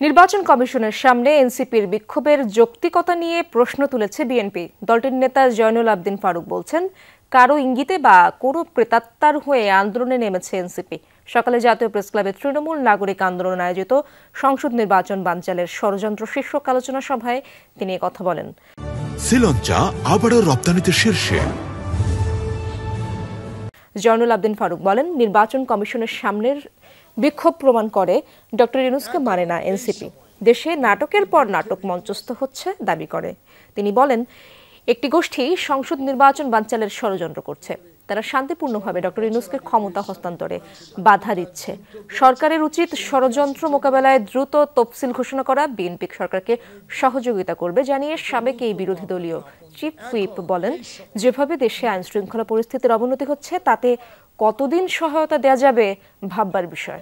নির্বাচন কমিশনের সামনে এনসিপির বিক্ষোভের যৌক্তিকতা নিয়ে প্রশ্ন তুলেছে বিএনপি। দলটির নেতা জয়নুল আবদিন ফারুক বলছেন, কারো ইঙ্গিতে বা কোনো প্রেতাত্মার হয়ে আন্দোলনে নেমেছে এনসিপি। সকালে জাতীয় প্রেসক্লাবে তৃণমূল নাগরিক আন্দোলন আয়োজিত সংসদ নির্বাচন বানচালের ষড়যন্ত্র শীর্ষক আলোচনা সভায় তিনি কথা বলেন। শ্রীলঙ্কা আবারও রপ্তানিতে শীর্ষে। জয়নুল আবদিন ফারুক বলেন, নির্বাচন কমিশনের সামনের বিক্ষোভ প্রমাণ করে ডক্টর ইউনূসকে মানে না এনসিপি। দেশে নাটকের পর নাটক মঞ্চস্থ হচ্ছে দাবি করে তিনি বলেন, একটি গোষ্ঠী সংসদ নির্বাচন বানচালের ষড়যন্ত্র করছে। তারা শান্তিপূর্ণভাবে ডক্টর ইউনূসকে ক্ষমতা হস্তান্তরে বাধা দিচ্ছে। সরকারের উচিত ষড়যন্ত্র মোকাবেলায় দ্রুত তফসিল ঘোষণা করা। বিএনপি সরকারকে সহযোগিতা করবে জানিয়ে সাবেক এই বিরোধী দলীয় চিফ হুইপ বলেন, যেভাবে দেশে আইনশৃঙ্খলা পরিস্থিতির অবনতি হচ্ছে তাতে কতদিন সহায়তা দেওয়া যাবে ভাববার বিষয়।